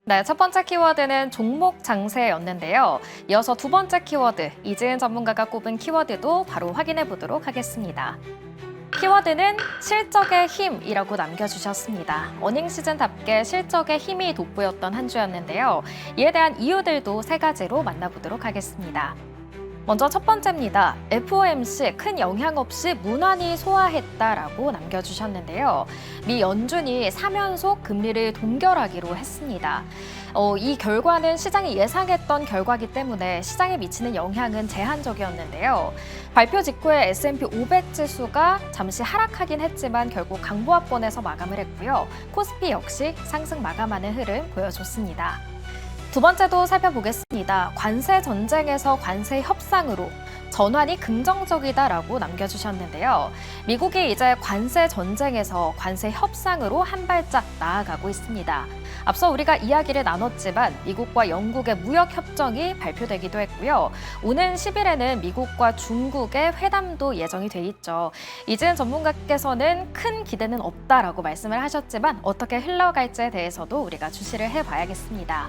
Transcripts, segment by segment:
네, 첫 번째 키워드는 종목 장세였는데요. 이어서 두 번째 키워드, 이지은 전문가가 꼽은 키워드도 바로 확인해 보도록 하겠습니다. 키워드는 실적의 힘이라고 남겨주셨습니다. 어닝 시즌답게 실적의 힘이 돋보였던 한 주였는데요. 이에 대한 이유들도 세 가지로 만나보도록 하겠습니다. 먼저 첫 번째입니다. FOMC 큰 영향 없이 무난히 소화했다라고 남겨주셨는데요. 미 연준이 3연속 금리를 동결하기로 했습니다. 이 결과는 시장이 예상했던 결과이기 때문에 시장에 미치는 영향은 제한적이었는데요. 발표 직후에 S&P 500 지수가 잠시 하락하긴 했지만 결국 강보합권에서 마감을 했고요. 코스피 역시 상승 마감하는 흐름 보여줬습니다. 두 번째도 살펴보겠습니다. 관세 전쟁에서 관세 협상으로 전환이 긍정적이다라고 남겨주셨는데요. 미국이 이제 관세 전쟁에서 관세 협상으로 한 발짝 나아가고 있습니다. 앞서 우리가 이야기를 나눴지만 미국과 영국의 무역 협정이 발표되기도 했고요. 오는 10일에는 미국과 중국의 회담도 예정이 돼 있죠. 이지은 전문가께서는 큰 기대는 없다라고 말씀을 하셨지만 어떻게 흘러갈지에 대해서도 우리가 주시를 해봐야겠습니다.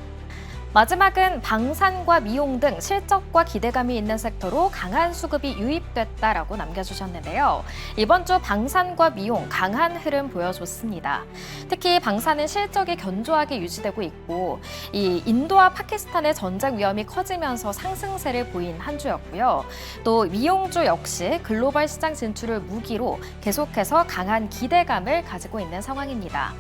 마지막은 방산과 미용 등 실적과 기대감이 있는 섹터로 강한 수급이 유입됐다라고 남겨주셨는데요. 이번 주 방산과 미용 강한 흐름 보여줬습니다. 특히 방산은 실적이 견조하게 유지되고 있고 이 인도와 파키스탄의 전쟁 위험이 커지면서 상승세를 보인 한 주였고요. 또 미용주 역시 글로벌 시장 진출을 무기로 계속해서 강한 기대감을 가지고 있는 상황입니다.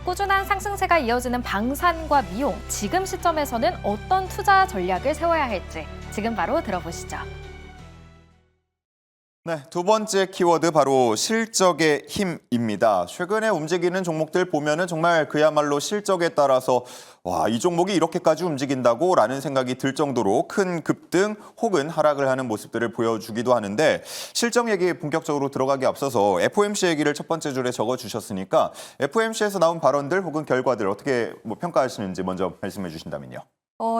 꾸준한 상승세가 이어지는 방산과 미용, 지금 시점에서는 어떤 투자 전략을 세워야 할지 지금 바로 들어보시죠. 네, 두 번째 키워드 바로 실적의 힘입니다. 최근에 움직이는 종목들 보면은 정말 그야말로 실적에 따라서 와, 이 종목이 이렇게까지 움직인다고 라는 생각이 들 정도로 큰 급등 혹은 하락을 하는 모습들을 보여주기도 하는데 실적 얘기에 본격적으로 들어가기 앞서서 FOMC 얘기를 첫 번째 줄에 적어주셨으니까 FOMC에서 나온 발언들 혹은 결과들 어떻게 평가하시는지 먼저 말씀해 주신다면요.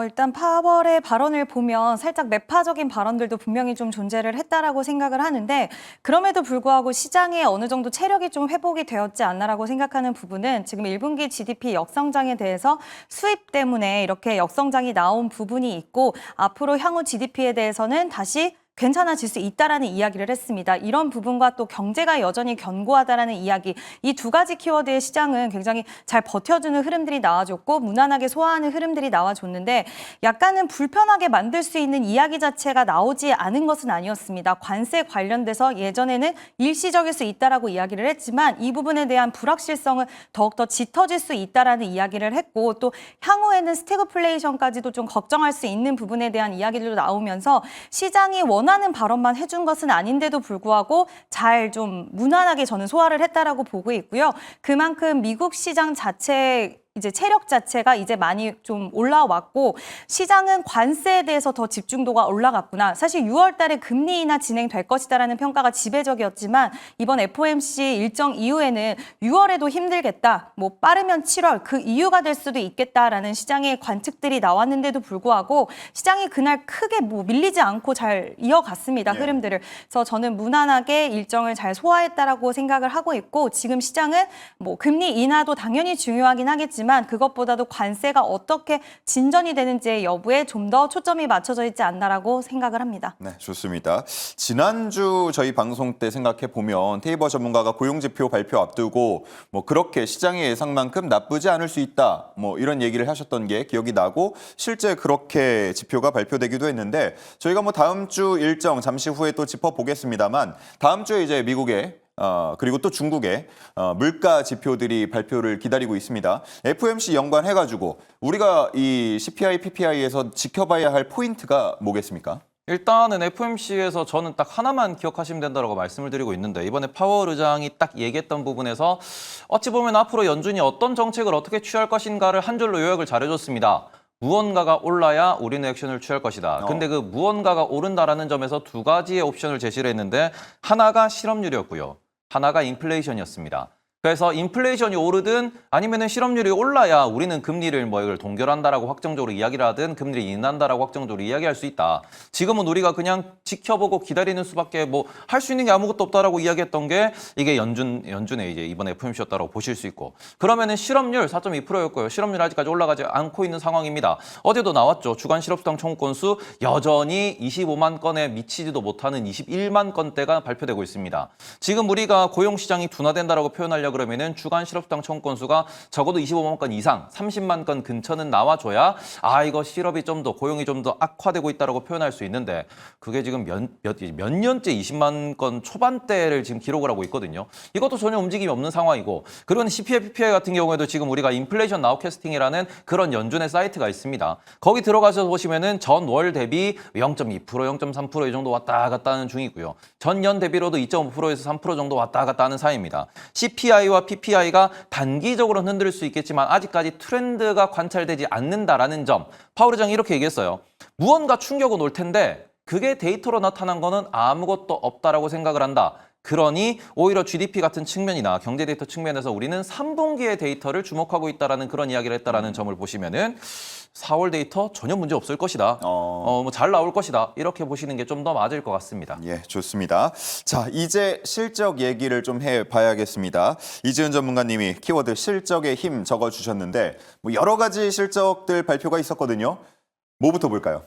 일단 파월의 발언을 보면 살짝 매파적인 발언들도 분명히 좀 존재를 했다라고 생각을 하는데 그럼에도 불구하고 시장에 어느 정도 체력이 좀 회복이 되었지 않나라고 생각하는 부분은 지금 1분기 GDP 역성장에 대해서 수입 때문에 이렇게 역성장이 나온 부분이 있고 앞으로 향후 GDP에 대해서는 다시 괜찮아질 수 있다라는 이야기를 했습니다. 이런 부분과 또 경제가 여전히 견고하다라는 이야기, 이 두 가지 키워드의 시장은 굉장히 잘 버텨주는 흐름들이 나와줬고 무난하게 소화하는 흐름들이 나와줬는데 약간은 불편하게 만들 수 있는 이야기 자체가 나오지 않은 것은 아니었습니다. 관세 관련돼서 예전에는 일시적일 수 있다라고 이야기를 했지만 이 부분에 대한 불확실성은 더욱더 짙어질 수 있다라는 이야기를 했고 또 향후에는 스태그플레이션까지도 좀 걱정할 수 있는 부분에 대한 이야기들도 나오면서 시장이 원하는 발언만 해준 것은 아닌데도 불구하고 잘 좀 무난하게 저는 소화를 했다라고 보고 있고요. 그만큼 미국 시장 자체 이제 체력 자체가 이제 많이 좀 올라왔고 시장은 관세에 대해서 더 집중도가 올라갔구나. 사실 6월 달에 금리 인하 진행될 것이다라는 평가가 지배적이었지만 이번 FOMC 일정 이후에는 6월에도 힘들겠다. 뭐 빠르면 7월 그 이유가 될 수도 있겠다라는 시장의 관측들이 나왔는데도 불구하고 시장이 그날 크게 뭐 밀리지 않고 잘 이어갔습니다. 예. 흐름들을. 그래서 저는 무난하게 일정을 잘 소화했다라고 생각을 하고 있고 지금 시장은 뭐 금리 인하도 당연히 중요하긴 하겠지만 그것보다도 관세가 어떻게 진전이 되는지의 여부에 좀 더 초점이 맞춰져 있지 않나라고 생각을 합니다. 네, 좋습니다. 지난주 저희 방송 때 생각해 보면 테이버 전문가가 고용지표 발표 앞두고 뭐 그렇게 시장의 예상만큼 나쁘지 않을 수 있다. 뭐 이런 얘기를 하셨던 게 기억이 나고 실제 그렇게 지표가 발표되기도 했는데 저희가 뭐 다음 주 일정 잠시 후에 또 짚어보겠습니다만 다음 주에 이제 미국의 그리고 또 중국의 물가 지표들이 발표를 기다리고 있습니다. FOMC 연관해가지고 우리가 이 CPI, PPI에서 지켜봐야 할 포인트가 뭐겠습니까? 일단은 FOMC에서 저는 딱 하나만 기억하시면 된다고 말씀을 드리고 있는데 이번에 파월 의장이 딱 얘기했던 부분에서 어찌 보면 앞으로 연준이 어떤 정책을 어떻게 취할 것인가를 한 줄로 요약을 잘해줬습니다. 무언가가 올라야 우리는 액션을 취할 것이다. 근데 그 무언가가 오른다라는 점에서 두 가지의 옵션을 제시를 했는데 하나가 실업률이었고요. 하나가 인플레이션이었습니다. 그래서 인플레이션이 오르든 아니면은 실업률이 올라야 우리는 금리를 뭐 이걸 동결한다라고 확정적으로 이야기를 하든 금리를 인하한다라고 확정적으로 이야기할 수 있다. 지금은 우리가 그냥 지켜보고 기다리는 수밖에 뭐 할 수 있는 게 아무것도 없다라고 이야기했던 게 이게 연준의 이제 이번 FOMC였다라고 보실 수 있고, 그러면은 실업률 4.2%였고요. 실업률 아직까지 올라가지 않고 있는 상황입니다. 어제도 나왔죠. 주간 실업수당 청구 건수 여전히 25만 건에 미치지도 못하는 21만 건대가 발표되고 있습니다. 지금 우리가 고용 시장이 둔화된다라고 표현하려 그러면은 주간 실업수당 청구 건수가 적어도 25만 건 이상, 30만 건 근처는 나와줘야 이거 실업이 좀 더 고용이 좀 더 악화되고 있다라고 표현할 수 있는데, 그게 지금 몇 년째 20만 건 초반대를 지금 기록을 하고 있거든요. 이것도 전혀 움직임이 없는 상황이고, 그리고 CPI, PPI 같은 경우에도 지금 우리가 인플레이션 나우캐스팅이라는 그런 연준의 사이트가 있습니다. 거기 들어가셔서 보시면은 전월 대비 0.2%, 0.3% 이 정도 왔다 갔다 하는 중이고요. 전년 대비로도 2.5%에서 3% 정도 왔다 갔다 하는 사이입니다. CPI와 PPI가 단기적으로는 흔들 수 있겠지만 아직까지 트렌드가 관찰되지 않는다라는 점, 파월 의장이 이렇게 얘기했어요. 무언가 충격은 올 텐데 그게 데이터로 나타난 거는 아무것도 없다라고 생각을 한다. 그러니 오히려 GDP 같은 측면이나 경제 데이터 측면에서 우리는 3분기의 데이터를 주목하고 있다라는 그런 이야기를 했다라는 점을 보시면은 4월 데이터 전혀 문제 없을 것이다. 뭐 잘 나올 것이다. 이렇게 보시는 게 좀 더 맞을 것 같습니다. 예, 좋습니다. 자, 이제 실적 얘기를 좀 해봐야겠습니다. 이지은 전문가님이 키워드 실적의 힘 적어주셨는데 뭐 여러 가지 실적들 발표가 있었거든요. 뭐부터 볼까요?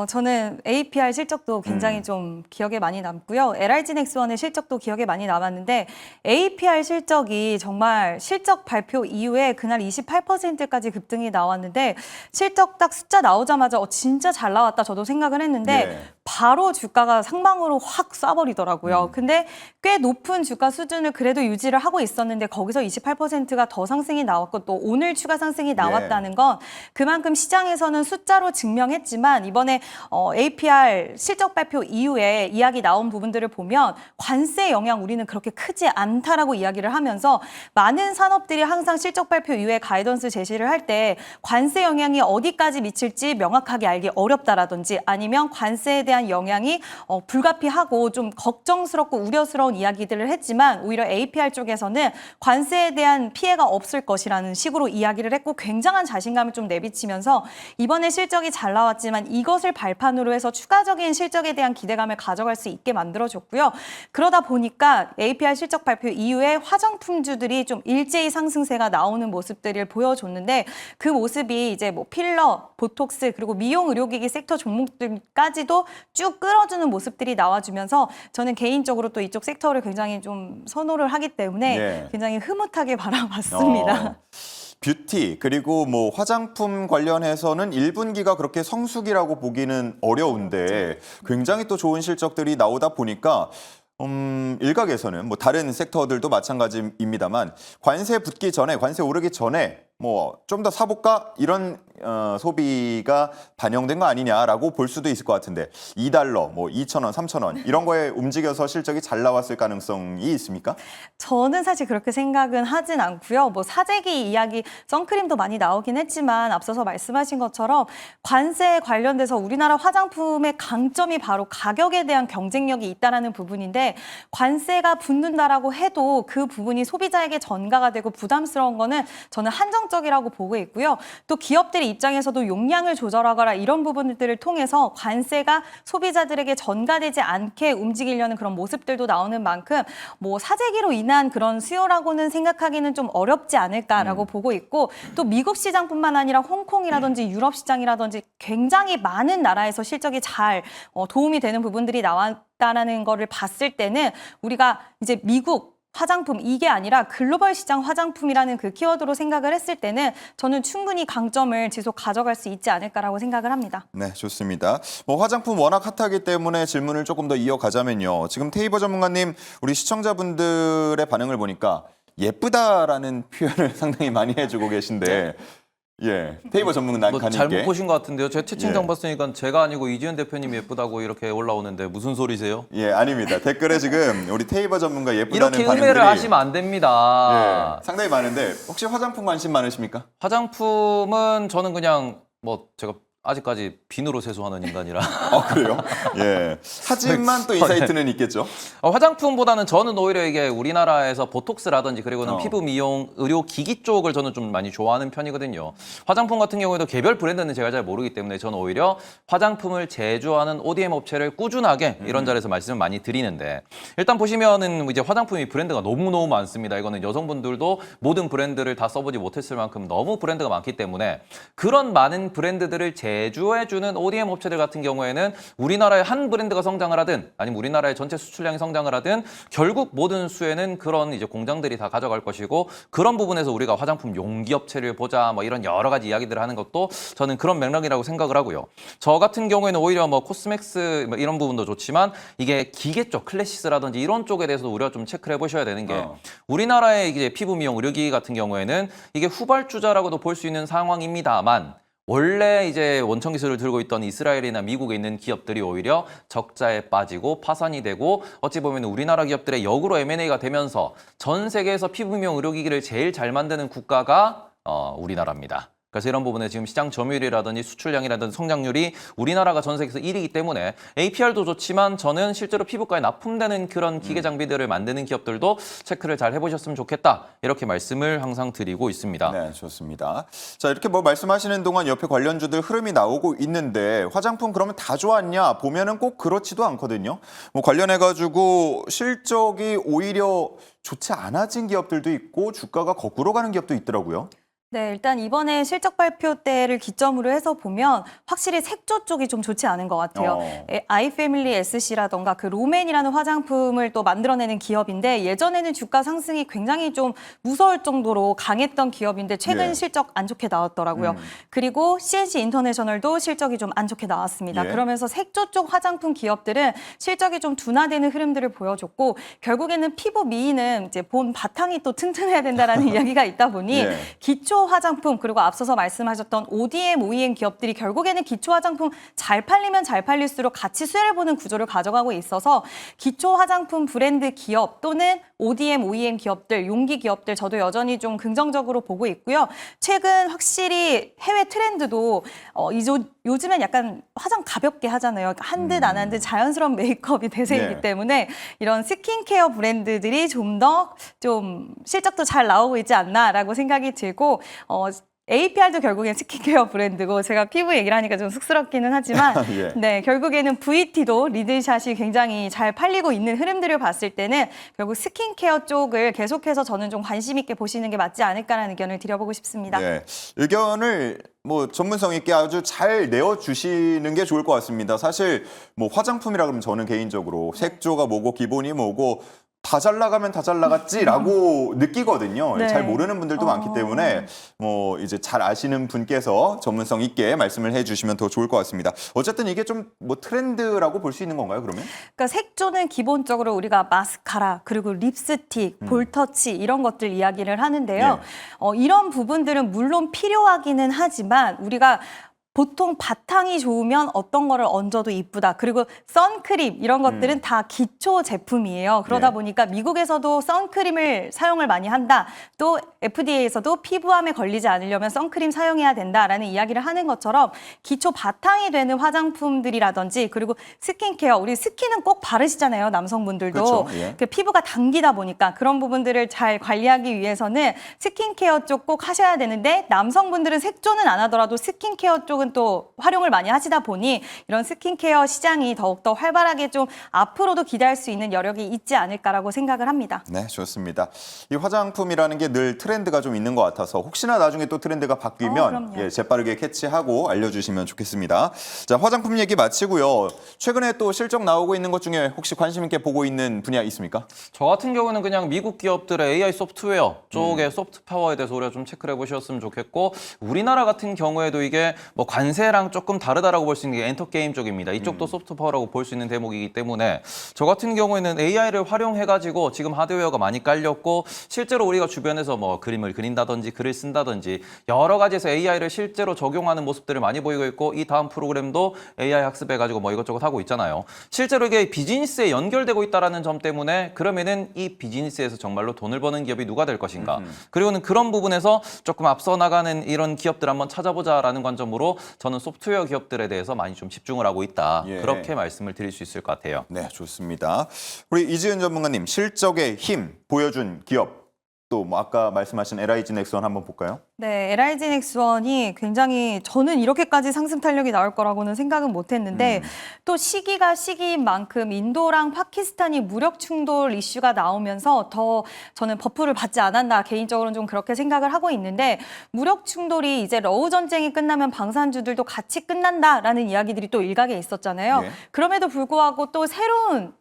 저는 APR 실적도 굉장히 좀 기억에 많이 남고요. LRG넥스원의 실적도 기억에 많이 남았는데 APR 실적이 정말 실적 발표 이후에 그날 28%까지 급등이 나왔는데 실적 딱 숫자 나오자마자 진짜 잘 나왔다 저도 생각을 했는데 예. 바로 주가가 상방으로 확 쏴버리더라고요. 근데 꽤 높은 주가 수준을 그래도 유지를 하고 있었는데 거기서 28%가 더 상승이 나왔고 또 오늘 추가 상승이 나왔다는 건 그만큼 시장에서는 숫자로 증명했지만 이번에 APR 실적 발표 이후에 이야기 나온 부분들을 보면 관세 영향 우리는 그렇게 크지 않다라고 이야기를 하면서 많은 산업들이 항상 실적 발표 이후에 가이던스 제시를 할 때 관세 영향이 어디까지 미칠지 명확하게 알기 어렵다라든지 아니면 관세에 대한 영향이 불가피하고 좀 걱정스럽고 우려스러운 이야기들을 했지만 오히려 APR 쪽에서는 관세에 대한 피해가 없을 것이라는 식으로 이야기를 했고 굉장한 자신감을 좀 내비치면서 이번에 실적이 잘 나왔지만 이것을 발판으로 해서 추가적인 실적에 대한 기대감을 가져갈 수 있게 만들어줬고요. 그러다 보니까 APR 실적 발표 이후에 화장품주들이 좀 일제히 상승세가 나오는 모습들을 보여줬는데 그 모습이 이제 뭐 필러, 보톡스 그리고 미용 의료기기 섹터 종목들까지도 쭉 끌어주는 모습들이 나와주면서 저는 개인적으로 또 이쪽 섹터를 굉장히 좀 선호를 하기 때문에 굉장히 흐뭇하게 바라봤습니다. 뷰티 그리고 뭐 화장품 관련해서는 1분기가 그렇게 성수기라고 보기는 어려운데 굉장히 또 좋은 실적들이 나오다 보니까 일각에서는 뭐 다른 섹터들도 마찬가지입니다만 관세 붙기 전에 관세 오르기 전에 뭐 좀 더 사볼까 이런 소비가 반영된 거 아니냐라고 볼 수도 있을 것 같은데 $2, 뭐 2,000원, 3,000원 이런 거에 움직여서 실적이 잘 나왔을 가능성이 있습니까? 저는 사실 그렇게 생각은 하진 않고요. 뭐 사재기 이야기, 선크림도 많이 나오긴 했지만 앞서서 말씀하신 것처럼 관세에 관련돼서 우리나라 화장품의 강점이 바로 가격에 대한 경쟁력이 있다라는 부분인데 관세가 붙는다라고 해도 그 부분이 소비자에게 전가가 되고 부담스러운 거는 저는 한정적이라고 보고 있고요. 또 기업들의 입장에서도 용량을 조절하거나 이런 부분들을 통해서 관세가 소비자들에게 전가되지 않게 움직이려는 그런 모습들도 나오는 만큼 뭐 사재기로 인한 그런 수요라고는 생각하기는 좀 어렵지 않을까라고 보고 있고 또 미국 시장뿐만 아니라 홍콩이라든지 유럽 시장이라든지 굉장히 많은 나라에서 실적이 잘 도움이 되는 부분들이 나왔다라는 거를 봤을 때는 우리가 이제 미국 화장품 이게 아니라 글로벌 시장 화장품이라는 그 키워드로 생각을 했을 때는 저는 충분히 강점을 지속 가져갈 수 있지 않을까라고 생각을 합니다. 네, 좋습니다. 뭐 화장품 워낙 핫하기 때문에 질문을 조금 더 이어가자면요. 지금 테이버 전문가님, 우리 시청자분들의 반응을 보니까 예쁘다라는 표현을 상당히 많이 해주고 계신데 예, 테이버 전문가님께 뭐 잘못 보신 것 같은데요. 제 채팅창 봤으니까 제가 아니고 이지은 대표님이 예쁘다고 이렇게 올라오는데 무슨 소리세요? 예, 아닙니다. 댓글에 지금 우리 테이버 전문가 예쁘다는 이렇게 반응들이 음해를 하시면 안 됩니다. 예, 상당히 많은데 혹시 화장품 관심 많으십니까? 화장품은 저는 그냥 뭐 제가 아직까지 비누로 세수하는 인간이라. 그래요? 예. 하지만 또 이 사이트는 있겠죠. 화장품보다는 저는 오히려 이게 우리나라에서 보톡스라든지 그리고는 피부 미용 의료 기기 쪽을 저는 좀 많이 좋아하는 편이거든요. 화장품 같은 경우에도 개별 브랜드는 제가 잘 모르기 때문에 저는 오히려 화장품을 제조하는 ODM 업체를 꾸준하게 이런 자리에서 말씀을 많이 드리는데, 일단 보시면은 이제 화장품이 브랜드가 너무너무 많습니다. 이거는 여성분들도 모든 브랜드를 다 써보지 못했을 만큼 너무 브랜드가 많기 때문에 그런 많은 브랜드들을 제조해주는 ODM 업체들 같은 경우에는 우리나라의 한 브랜드가 성장을 하든 아니면 우리나라의 전체 수출량이 성장을 하든 결국 모든 수혜는 그런 이제 공장들이 다 가져갈 것이고, 그런 부분에서 우리가 화장품 용기 업체를 보자 뭐 이런 여러 가지 이야기들을 하는 것도 저는 그런 맥락이라고 생각을 하고요. 저 같은 경우에는 오히려 뭐 코스맥스 뭐 이런 부분도 좋지만 이게 기계 쪽 클래시스라든지 이런 쪽에 대해서도 우리가 좀 체크를 해보셔야 되는 게 우리나라의 이제 피부 미용 의료기기 같은 경우에는 이게 후발주자라고도 볼 수 있는 상황입니다만, 원래 이제 원천 기술을 들고 있던 이스라엘이나 미국에 있는 기업들이 오히려 적자에 빠지고 파산이 되고, 어찌 보면 우리나라 기업들의 역으로 M&A가 되면서 전 세계에서 피부 미용 의료기기를 제일 잘 만드는 국가가 우리나라입니다. 그래서 이런 부분에 지금 시장 점유율이라든지 수출량이라든지 성장률이 우리나라가 전 세계에서 1위이기 때문에 APR도 좋지만 저는 실제로 피부과에 납품되는 그런 기계 장비들을 만드는 기업들도 체크를 잘 해보셨으면 좋겠다, 이렇게 말씀을 항상 드리고 있습니다. 네, 좋습니다. 자, 이렇게 뭐 말씀하시는 동안 옆에 관련주들 흐름이 나오고 있는데 화장품 그러면 다 좋았냐 보면은 꼭 그렇지도 않거든요. 뭐 관련해가지고 실적이 오히려 좋지 않아진 기업들도 있고 주가가 거꾸로 가는 기업도 있더라고요. 네, 일단 이번에 실적 발표 때를 기점으로 해서 보면 확실히 색조 쪽이 좀 좋지 않은 것 같아요. 아이패밀리 SC라던가 그 롬앤이라는 화장품을 또 만들어내는 기업인데, 예전에는 주가 상승이 굉장히 좀 무서울 정도로 강했던 기업인데 최근 예. 실적 안 좋게 나왔더라고요. 그리고 CNC 인터내셔널도 실적이 좀 안 좋게 나왔습니다. 예. 그러면서 색조 쪽 화장품 기업들은 실적이 좀 둔화되는 흐름들을 보여줬고, 결국에는 피부 미인은 이제 본 바탕이 또 튼튼해야 된다라는 이야기가 있다 보니 예. 기초 화장품, 그리고 앞서서 말씀하셨던 ODM, OEM 기업들이 결국에는 기초 화장품 잘 팔리면 잘 팔릴수록 같이 수혜를 보는 구조를 가져가고 있어서 기초 화장품 브랜드 기업 또는 ODM, OEM 기업들, 용기 기업들 저도 여전히 좀 긍정적으로 보고 있고요. 최근 확실히 해외 트렌드도 요즘엔 약간 화장 가볍게 하잖아요. 한 듯 안 한 듯 자연스러운 메이크업이 대세이기 네. 때문에 이런 스킨케어 브랜드들이 좀 더 좀 실적도 잘 나오고 있지 않나라고 생각이 들고, APR도 결국엔 스킨케어 브랜드고, 제가 피부 얘기를 하니까 좀 쑥스럽기는 하지만 예. 네, 결국에는 VT도 리드샷이 굉장히 잘 팔리고 있는 흐름들을 봤을 때는 결국 스킨케어 쪽을 계속해서 저는 좀 관심 있게 보시는 게 맞지 않을까라는 의견을 드려보고 싶습니다. 네, 의견을 뭐 전문성 있게 아주 잘 내어주시는 게 좋을 것 같습니다. 사실 뭐 화장품이라 그러면 저는 개인적으로 색조가 뭐고 기본이 뭐고 다 잘 나가면 다 잘 나갔지라고 느끼거든요. 네. 잘 모르는 분들도 많기 때문에 뭐 이제 잘 아시는 분께서 전문성 있게 말씀을 해주시면 더 좋을 것 같습니다. 어쨌든 이게 좀 뭐 트렌드라고 볼 수 있는 건가요, 그러면? 그러니까 색조는 기본적으로 우리가 마스카라, 그리고 립스틱, 볼터치 이런 것들 이야기를 하는데요. 이런 부분들은 물론 필요하기는 하지만 우리가 보통 바탕이 좋으면 어떤 거를 얹어도 이쁘다. 그리고 선크림 이런 것들은 다 기초 제품이에요. 그러다 네. 보니까 미국에서도 선크림을 사용을 많이 한다. 또 FDA에서도 피부암에 걸리지 않으려면 선크림 사용해야 된다라는 이야기를 하는 것처럼 기초 바탕이 되는 화장품들이라든지, 그리고 스킨케어, 우리 스킨은 꼭 바르시잖아요, 남성분들도. 그렇죠. 예. 그 피부가 당기다 보니까 그런 부분들을 잘 관리하기 위해서는 스킨케어 쪽 꼭 하셔야 되는데, 남성분들은 색조는 안 하더라도 스킨케어 쪽은 또 활용을 많이 하시다 보니 이런 스킨케어 시장이 더욱더 활발하게 좀 앞으로도 기대할 수 있는 여력이 있지 않을까라고 생각을 합니다. 네, 좋습니다. 이 화장품이라는 게 늘 트렌드가 좀 있는 것 같아서 혹시나 나중에 또 트렌드가 바뀌면 그럼요. 재빠르게 캐치하고 알려주시면 좋겠습니다. 자, 화장품 얘기 마치고요. 최근에 또 실적 나오고 있는 것 중에 혹시 관심 있게 보고 있는 분야 있습니까? 저 같은 경우는 그냥 미국 기업들의 AI 소프트웨어 쪽의 소프트 파워에 대해서 우리가 좀 체크를 해보셨으면 좋겠고, 우리나라 같은 경우에도 이게 뭐 관세랑 조금 다르다라고 볼 수 있는 게 엔터게임 쪽입니다. 이쪽도 소프트 파워라고 볼 수 있는 대목이기 때문에 저 같은 경우에는 AI를 활용해가지고 지금 하드웨어가 많이 깔렸고, 실제로 우리가 주변에서 뭐 그림을 그린다든지 글을 쓴다든지 여러 가지에서 AI를 실제로 적용하는 모습들을 많이 보이고 있고, 이 다음 프로그램도 AI 학습해가지고 뭐 이것저것 하고 있잖아요. 실제로 이게 비즈니스에 연결되고 있다는 점 때문에 그러면은 이 비즈니스에서 정말로 돈을 버는 기업이 누가 될 것인가. 그리고는 그런 부분에서 조금 앞서 나가는 이런 기업들 한번 찾아보자라는 관점으로 저는 소프트웨어 기업들에 대해서 많이 좀 집중을 하고 있다. 예. 그렇게 말씀을 드릴 수 있을 것 같아요. 네, 좋습니다. 우리 이지은 전문가님, 실적의 힘 보여준 기업, 또 뭐 아까 말씀하신 LIG 넥스원 한번 볼까요? 네, LIG 넥스원이 굉장히 저는 이렇게까지 상승 탄력이 나올 거라고는 생각은 못 했는데 또 시기가 시기인 만큼 인도랑 파키스탄이 무력 충돌 이슈가 나오면서 더 저는 버프를 받지 않았나 개인적으로는 좀 그렇게 생각을 하고 있는데 무력 충돌이 이제 러우 전쟁이 끝나면 방산주들도 같이 끝난다라는 이야기들이 또 일각에 있었잖아요. 예. 그럼에도 불구하고 또 새로운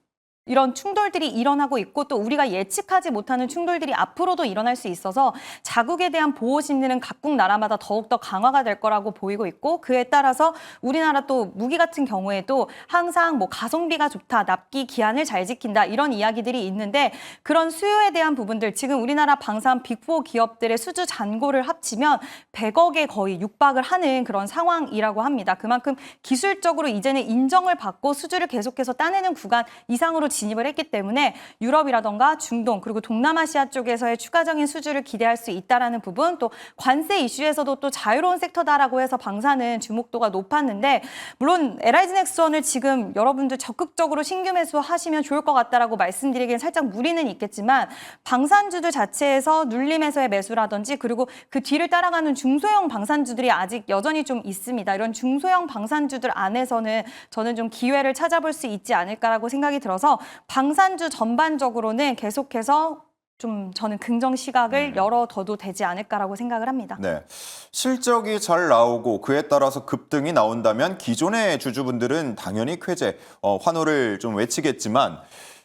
이런 충돌들이 일어나고 있고 또 우리가 예측하지 못하는 충돌들이 앞으로도 일어날 수 있어서 자국에 대한 보호 심리는 각국 나라마다 더욱더 강화가 될 거라고 보이고 있고 그에 따라서 우리나라 또 무기 같은 경우에도 항상 뭐 가성비가 좋다, 납기 기한을 잘 지킨다 이런 이야기들이 있는데 그런 수요에 대한 부분들 지금 우리나라 방산 빅4 기업들의 수주 잔고를 합치면 100억에 거의 육박을 하는 그런 상황이라고 합니다. 그만큼 기술적으로 이제는 인정을 받고 수주를 계속해서 따내는 구간 이상으로 진입을 했기 때문에 유럽이라던가 중동 그리고 동남아시아 쪽에서의 추가적인 수주를 기대할 수 있다라는 부분 또 관세 이슈에서도 또 자유로운 섹터다라고 해서 방사는 주목도가 높았는데 물론 LIG 넥스원을 지금 여러분들 적극적으로 신규 매수하시면 좋을 것 같다라고 말씀드리기엔 살짝 무리는 있겠지만 방산주들 자체에서 눌림에서의 매수라든지 그리고 그 뒤를 따라가는 중소형 방산주들이 아직 여전히 좀 있습니다. 이런 중소형 방산주들 안에서는 저는 좀 기회를 찾아볼 수 있지 않을까라고 생각이 들어서 방산주 전반적으로는 계속해서 좀 저는 긍정 시각을 열어둬도 되지 않을까라고 생각을 합니다. 네, 실적이 잘 나오고 그에 따라서 급등이 나온다면 기존의 주주분들은 당연히 쾌재, 환호를 좀 외치겠지만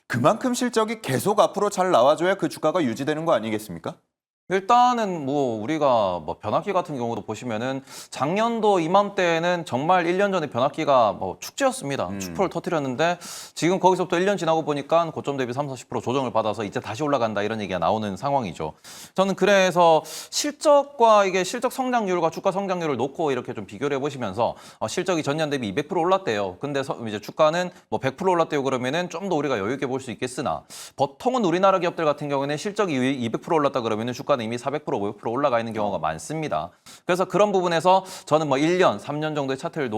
그만큼 실적이 계속 앞으로 잘 나와줘야 그 주가가 유지되는 거 아니겠습니까? 일단은 뭐 우리가 뭐 변압기 같은 경우도 보시면은 작년도 이맘때는 정말 1년 전에 변압기가 뭐 축제였습니다. 축포를 터뜨렸는데 지금 거기서부터 1년 지나고 보니까 고점 대비 30-40% 조정을 받아서 이제 다시 올라간다 이런 얘기가 나오는 상황이죠. 저는 그래서 실적과 이게 실적 성장률과 주가 성장률을 놓고 이렇게 좀 비교를 해보시면서 실적이 전년 대비 200% 올랐대요. 근데 이제 주가는 뭐 100% 올랐대요 그러면은 좀 더 우리가 여유 있게 볼 수 있겠으나 보통은 우리나라 기업들 같은 경우에는 실적이 200% 올랐다 그러면은 주가는 이미 400%, 500% 올라가 있는 경우가 많습니다. 그래서 그런 부분에서 저는 뭐 1년, 3년 정도의 차트를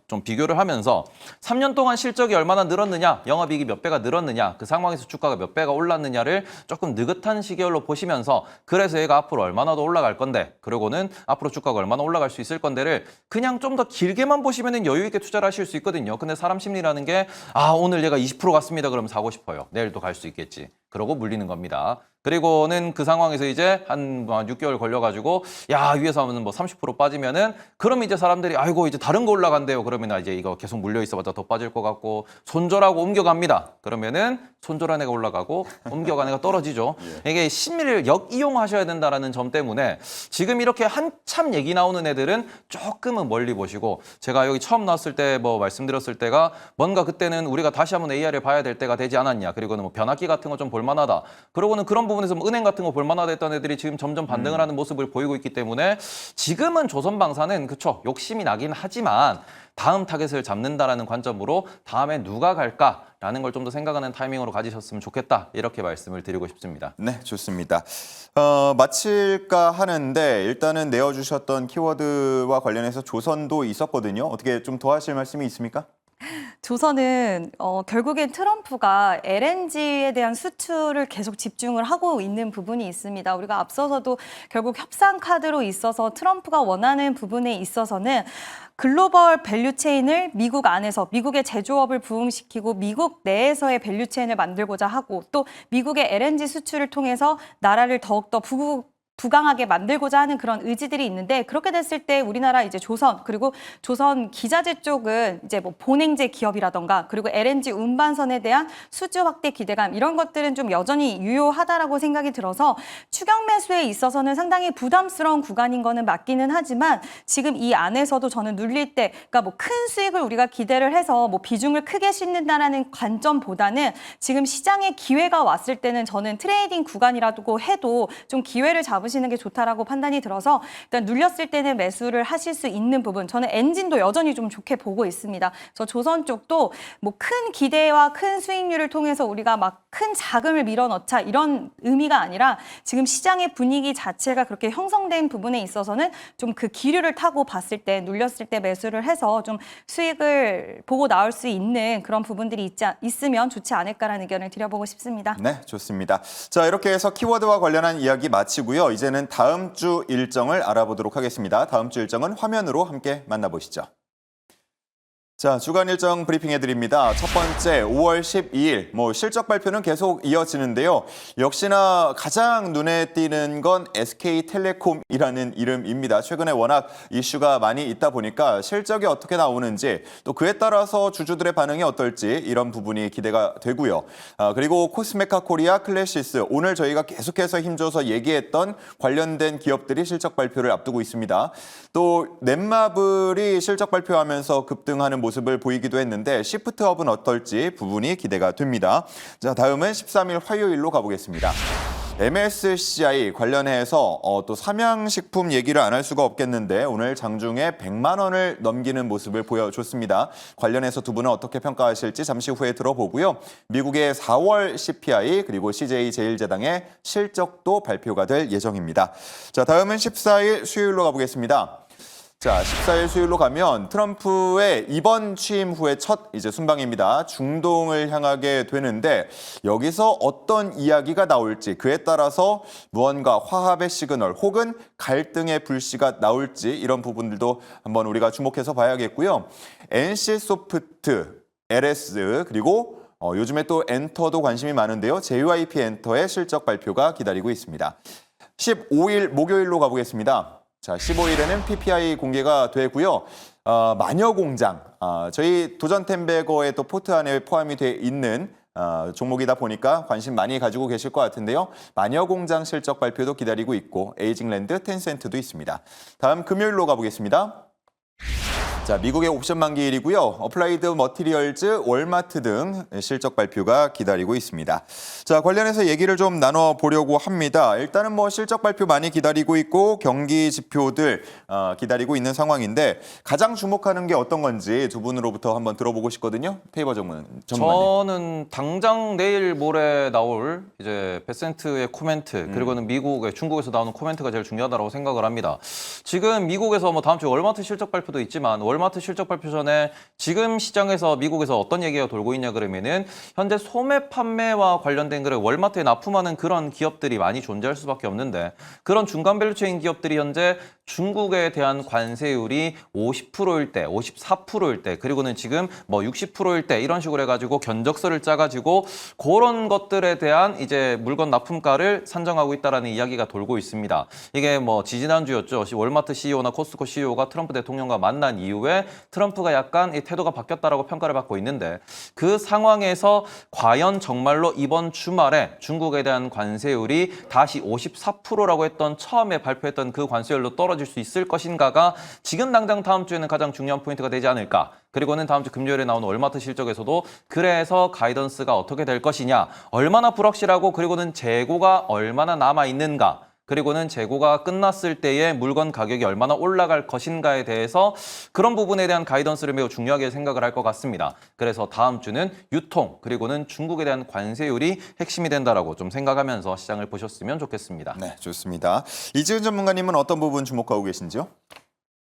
좀 비교를 하면서 3년 동안 실적이 얼마나 늘었느냐, 영업이익이 몇 배가 늘었느냐, 그 상황에서 주가가 몇 배가 올랐느냐를 조금 느긋한 시계열로 보시면서 그래서 얘가 앞으로 얼마나 더 올라갈 건데 그리고는 앞으로 주가가 얼마나 올라갈 수 있을 건데를 그냥 좀 더 길게만 보시면 여유 있게 투자를 하실 수 있거든요. 근데 사람 심리라는 게 오늘 얘가 20% 갔습니다. 그러면 사고 싶어요. 내일도 갈 수 있겠지. 그러고 물리는 겁니다. 그리고는 그 상황에서 이제 한 6개월 걸려가지고 위에서 하면 뭐 30% 빠지면은 그럼 이제 사람들이 아이고 이제 다른 거 올라간대요. 그러면 이제 이거 계속 물려 있어봤자 더 빠질 것 같고 손절하고 옮겨갑니다. 그러면은 손절한 애가 올라가고 옮겨간 애가 떨어지죠. 이게 심리를 역이용하셔야 된다라는 점 때문에 지금 이렇게 한참 얘기 나오는 애들은 조금은 멀리 보시고 제가 여기 처음 나왔을 때 뭐 말씀드렸을 때가 뭔가 그때는 우리가 다시 한번 AR을 봐야 될 때가 되지 않았냐. 그리고는 뭐 변압기 같은 거 좀 볼만하다. 그러고는 그런 부분에서 뭐 은행 같은 거 볼만하다 했던 애들이 지금 점점 반등을 하는 모습을 보이고 있기 때문에 지금은 조선방사는 그쵸 욕심이 나긴 하지만 다음 타겟을 잡는다라는 관점으로 다음에 누가 갈까라는 걸 좀 더 생각하는 타이밍으로 가지셨으면 좋겠다 이렇게 말씀을 드리고 싶습니다. 네, 좋습니다. 마칠까 하는데 일단은 내어주셨던 키워드와 관련해서 조선도 있었거든요. 어떻게 좀 더 하실 말씀이 있습니까? 조선은 결국엔 트럼프가 LNG에 대한 수출을 계속 집중을 하고 있는 부분이 있습니다. 우리가 앞서서도 결국 협상 카드로 있어서 트럼프가 원하는 부분에 있어서는 글로벌 밸류체인을 미국 안에서 미국의 제조업을 부흥시키고 미국 내에서의 밸류체인을 만들고자 하고 또 미국의 LNG 수출을 통해서 나라를 더욱더 부강하게 만들고자 하는 그런 의지들이 있는데 그렇게 됐을 때 우리나라 이제 조선 그리고 조선 기자재 쪽은 이제 뭐 본행제 기업이라던가 그리고 LNG 운반선에 대한 수주 확대 기대감 이런 것들은 좀 여전히 유효하다라고 생각이 들어서 추격 매수에 있어서는 상당히 부담스러운 구간인 거는 맞기는 하지만 지금 이 안에서도 저는 눌릴 때 그러니까 뭐 큰 수익을 우리가 기대를 해서 뭐 비중을 크게 싣는다라는 관점보다는 지금 시장에 기회가 왔을 때는 저는 트레이딩 구간이라고 해도 좀 기회를 잡을 잡으시는 게 좋다라고 판단이 들어서 일단 눌렸을 때는 매수를 하실 수 있는 부분, 저는 엔진도 여전히 좀 좋게 보고 있습니다. 그래서 조선 쪽도 뭐 큰 기대와 큰 수익률을 통해서 우리가 막 큰 자금을 밀어넣자 이런 의미가 아니라 지금 시장의 분위기 자체가 그렇게 형성된 부분에 있어서는 좀 그 기류를 타고 봤을 때 눌렸을 때 매수를 해서 좀 수익을 보고 나올 수 있는 그런 부분들이 있으면 좋지 않을까라는 의견을 드려보고 싶습니다. 네, 좋습니다. 자, 이렇게 해서 키워드와 관련한 이야기 마치고요. 이제는 다음 주 일정을 알아보도록 하겠습니다. 다음 주 일정은 화면으로 함께 만나보시죠. 자, 주간 일정 브리핑해드립니다. 첫 번째, 5월 12일, 실적 발표는 계속 이어지는데요. 역시나 가장 눈에 띄는 건 SK텔레콤이라는 이름입니다. 최근에 워낙 이슈가 많이 있다 보니까 실적이 어떻게 나오는지, 또 그에 따라서 주주들의 반응이 어떨지 이런 부분이 기대가 되고요. 그리고 코스메카 코리아, 클래시스, 오늘 저희가 계속해서 힘줘서 얘기했던 관련된 기업들이 실적 발표를 앞두고 있습니다. 또 넷마블이 실적 발표하면서 급등하는 모습을 보이기도 했는데 시프트업은 어떨지 부분이 기대가 됩니다. 자, 다음은 13일 화요일로 가보겠습니다. MSCI 관련해서 또 삼양식품 얘기를 안 할 수가 없겠는데 오늘 장중에 100만 원을 넘기는 모습을 보여줬습니다. 관련해서 두 분은 어떻게 평가하실지 잠시 후에 들어보고요. 미국의 4월 CPI 그리고 CJ제일제당의 실적도 발표가 될 예정입니다. 자, 다음은 14일 수요일로 가보겠습니다. 자, 14일 수요일로 가면 트럼프의 이번 취임 후에 첫 이제 순방입니다. 중동을 향하게 되는데 여기서 어떤 이야기가 나올지 그에 따라서 무언가 화합의 시그널 혹은 갈등의 불씨가 나올지 이런 부분들도 한번 우리가 주목해서 봐야겠고요. NC소프트, LS 그리고 요즘에 또 엔터도 관심이 많은데요. JYP 엔터의 실적 발표가 기다리고 있습니다. 15일 목요일로 가보겠습니다. 자, 15일에는 PPI 공개가 되고요. 마녀공장, 저희 도전템베거의 또 포트 안에 포함이 돼 있는 종목이다 보니까 관심 많이 가지고 계실 것 같은데요. 마녀공장 실적 발표도 기다리고 있고 에이징랜드, 텐센트도 있습니다. 다음 금요일로 가보겠습니다. 자, 미국의 옵션 만기일이고요. 어플라이드 머티리얼즈, 월마트 등 실적 발표가 기다리고 있습니다. 자, 관련해서 얘기를 좀 나눠보려고 합니다. 일단은 실적 발표 많이 기다리고 있고 경기 지표들 기다리고 있는 상황인데 가장 주목하는 게 어떤 건지 두 분으로부터 한번 들어보고 싶거든요. 페이버 전문가님. 저는 당장 내일 모레 나올 이제 베센트의 코멘트 그리고는 중국에서 나오는 코멘트가 제일 중요하다고 생각을 합니다. 지금 미국에서 다음 주에 월마트 실적 발표도 있지만 월마트 실적 발표 전에 지금 시장에서 미국에서 어떤 얘기가 돌고 있냐 그러면은 현재 소매 판매와 관련된 그런 월마트에 납품하는 그런 기업들이 많이 존재할 수밖에 없는데 그런 중간 밸류체인 기업들이 현재 중국에 대한 관세율이 50%일 때, 54%일 때, 그리고는 지금 60%일 때 이런 식으로 해가지고 견적서를 짜가지고 그런 것들에 대한 이제 물건 납품가를 산정하고 있다라는 이야기가 돌고 있습니다. 이게 지지난주였죠. 월마트 CEO나 코스트코 CEO가 트럼프 대통령과 만난 이후에 트럼프가 약간 이 태도가 바뀌었다라고 평가를 받고 있는데 그 상황에서 과연 정말로 이번 주말에 중국에 대한 관세율이 다시 54%라고 했던 처음에 발표했던 그 관세율로 떨어질 수 있을 것인가가 지금 당장 다음 주에는 가장 중요한 포인트가 되지 않을까. 그리고는 다음 주 금요일에 나오는 월마트 실적에서도 그래서 가이던스가 어떻게 될 것이냐, 얼마나 불확실하고 그리고는 재고가 얼마나 남아있는가, 그리고는 재고가 끝났을 때의 물건 가격이 얼마나 올라갈 것인가에 대해서 그런 부분에 대한 가이던스를 매우 중요하게 생각을 할 것 같습니다. 그래서 다음 주는 유통 그리고는 중국에 대한 관세율이 핵심이 된다라고 좀 생각하면서 시장을 보셨으면 좋겠습니다. 네, 좋습니다. 이지은 전문가님은 어떤 부분 주목하고 계신지요?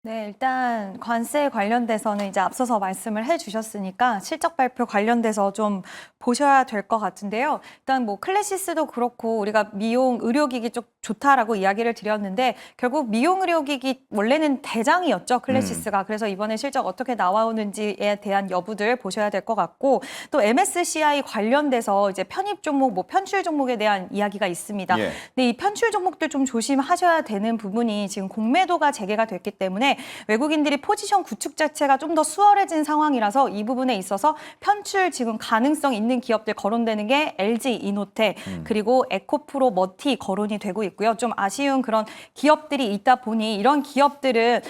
네, 일단 관세 관련돼서는 이제 앞서서 말씀을 해주셨으니까 실적 발표 관련돼서 좀 보셔야 될 것 같은데요. 일단 클래시스도 그렇고 우리가 미용 의료기기 쪽 좋다라고 이야기를 드렸는데 결국 미용 의료기기 원래는 대장이었죠, 클래시스가. 그래서 이번에 실적 어떻게 나오는지에 대한 여부들 보셔야 될 것 같고 또 MSCI 관련돼서 이제 편입 종목, 편출 종목에 대한 이야기가 있습니다. 예. 근데 이 편출 종목들 좀 조심하셔야 되는 부분이 지금 공매도가 재개가 됐기 때문에 외국인들이 포지션 구축 자체가 좀 더 수월해진 상황이라서 이 부분에 있어서 편출 지금 가능성 있는 기업들 거론되는 게 LG 이노텍 그리고 에코프로 머티 거론이 되고 있고요. 좀 아쉬운 그런 기업들이 있다 보니 이런 기업들은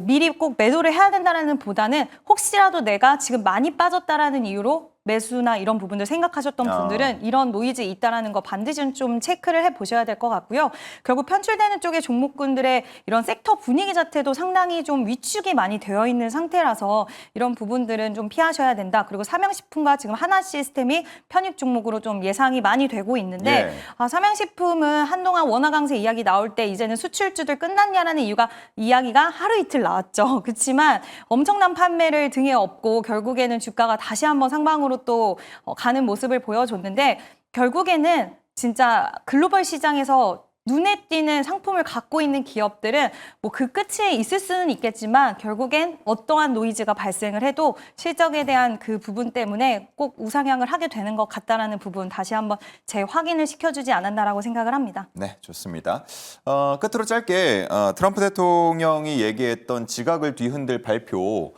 미리 꼭 매도를 해야 된다는 보다는 혹시라도 내가 지금 많이 빠졌다라는 이유로 매수나 이런 부분들 생각하셨던 분들은 이런 노이즈 있다라는 거 반드시 좀 체크를 해보셔야 될 것 같고요. 결국 편출되는 쪽의 종목군들의 이런 섹터 분위기 자체도 상당히 좀 위축이 많이 되어 있는 상태라서 이런 부분들은 좀 피하셔야 된다. 그리고 삼양식품과 지금 하나시스템이 편입 종목으로 좀 예상이 많이 되고 있는데 삼양식품은 한동안 원화 강세 이야기 나올 때 이제는 수출주들 끝났냐라는 이야기가 하루 이틀 나왔죠. 그렇지만 엄청난 판매를 등에 업고 결국에는 주가가 다시 한번 상방으로 또 가는 모습을 보여줬는데 결국에는 진짜 글로벌 시장에서 눈에 띄는 상품을 갖고 있는 기업들은 뭐 그 끝에 있을 수는 있겠지만 결국엔 어떠한 노이즈가 발생을 해도 실적에 대한 그 부분 때문에 꼭 우상향을 하게 되는 것 같다라는 부분 다시 한번 재확인을 시켜주지 않았나라고 생각을 합니다. 네, 좋습니다. 끝으로 짧게 트럼프 대통령이 얘기했던 지각을 뒤흔들 발표,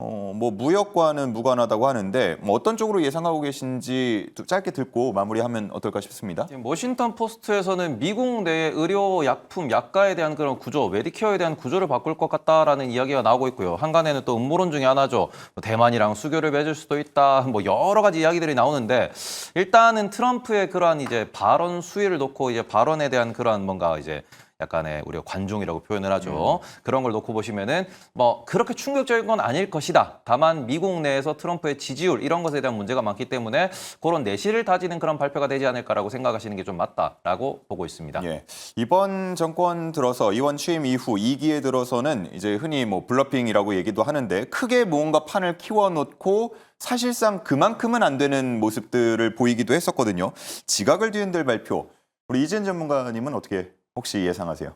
뭐 무역과는 무관하다고 하는데 뭐 어떤 쪽으로 예상하고 계신지 짧게 듣고 마무리하면 어떨까 싶습니다. 지금 워싱턴 포스트에서는 미국 내 의료 약품 약가에 대한 그런 구조, 메디케어에 대한 구조를 바꿀 것 같다라는 이야기가 나오고 있고요. 한간에는 또 음모론 중에 하나죠. 뭐 대만이랑 수교를 맺을 수도 있다. 뭐 여러 가지 이야기들이 나오는데 일단은 트럼프의 그러한 이제 발언 수위를 놓고 이제 발언에 대한 그러한 뭔가 이제 약간의 우리가 관종이라고 표현을 하죠. 그런 걸 놓고 보시면은 뭐 그렇게 충격적인 건 아닐 것이다. 다만 미국 내에서 트럼프의 지지율 이런 것에 대한 문제가 많기 때문에 그런 내실을 다지는 그런 발표가 되지 않을까라고 생각하시는 게 좀 맞다라고 보고 있습니다. 예. 이번 정권 들어서 이번 취임 이후 2기에 들어서는 이제 흔히 뭐 블러핑이라고 얘기도 하는데 크게 뭔가 판을 키워놓고 사실상 그만큼은 안 되는 모습들을 보이기도 했었거든요. 지각을 뒤흔들 발표. 우리 이재은 전문가님은 어떻게 혹시 예상하세요?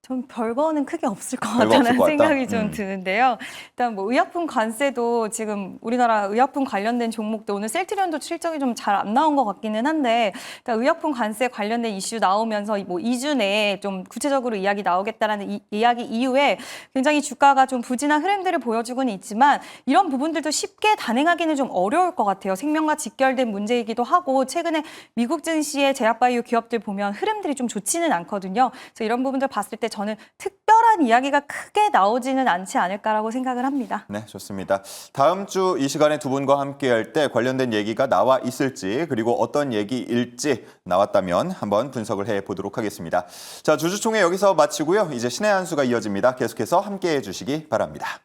전 별거는 크게 없을 것 별거 없을 같다는 것 같다? 생각이 좀 드는데요. 일단 뭐 의약품 관세도 지금 우리나라 의약품 관련된 종목도 오늘 셀트리온도 실적이 좀 잘 안 나온 것 같기는 한데 일단 의약품 관세 관련된 이슈 나오면서 뭐 2주 내에 좀 구체적으로 이야기 나오겠다라는 이야기 이후에 굉장히 주가가 좀 부진한 흐름들을 보여주고는 있지만 이런 부분들도 쉽게 단행하기는 좀 어려울 것 같아요. 생명과 직결된 문제이기도 하고 최근에 미국 증시의 제약바이오 기업들 보면 흐름들이 좀 좋지는 않거든요. 그래서 이런 부분들 봤을 때 저는 특별한 이야기가 크게 나오지는 않지 않을까라고 생각을 합니다. 네, 좋습니다. 다음 주 이 시간에 두 분과 함께 할 때 관련된 얘기가 나와 있을지 그리고 어떤 얘기일지 나왔다면 한번 분석을 해보도록 하겠습니다. 자, 주주총회 여기서 마치고요. 이제 신의 한 수가 이어집니다. 계속해서 함께해 주시기 바랍니다.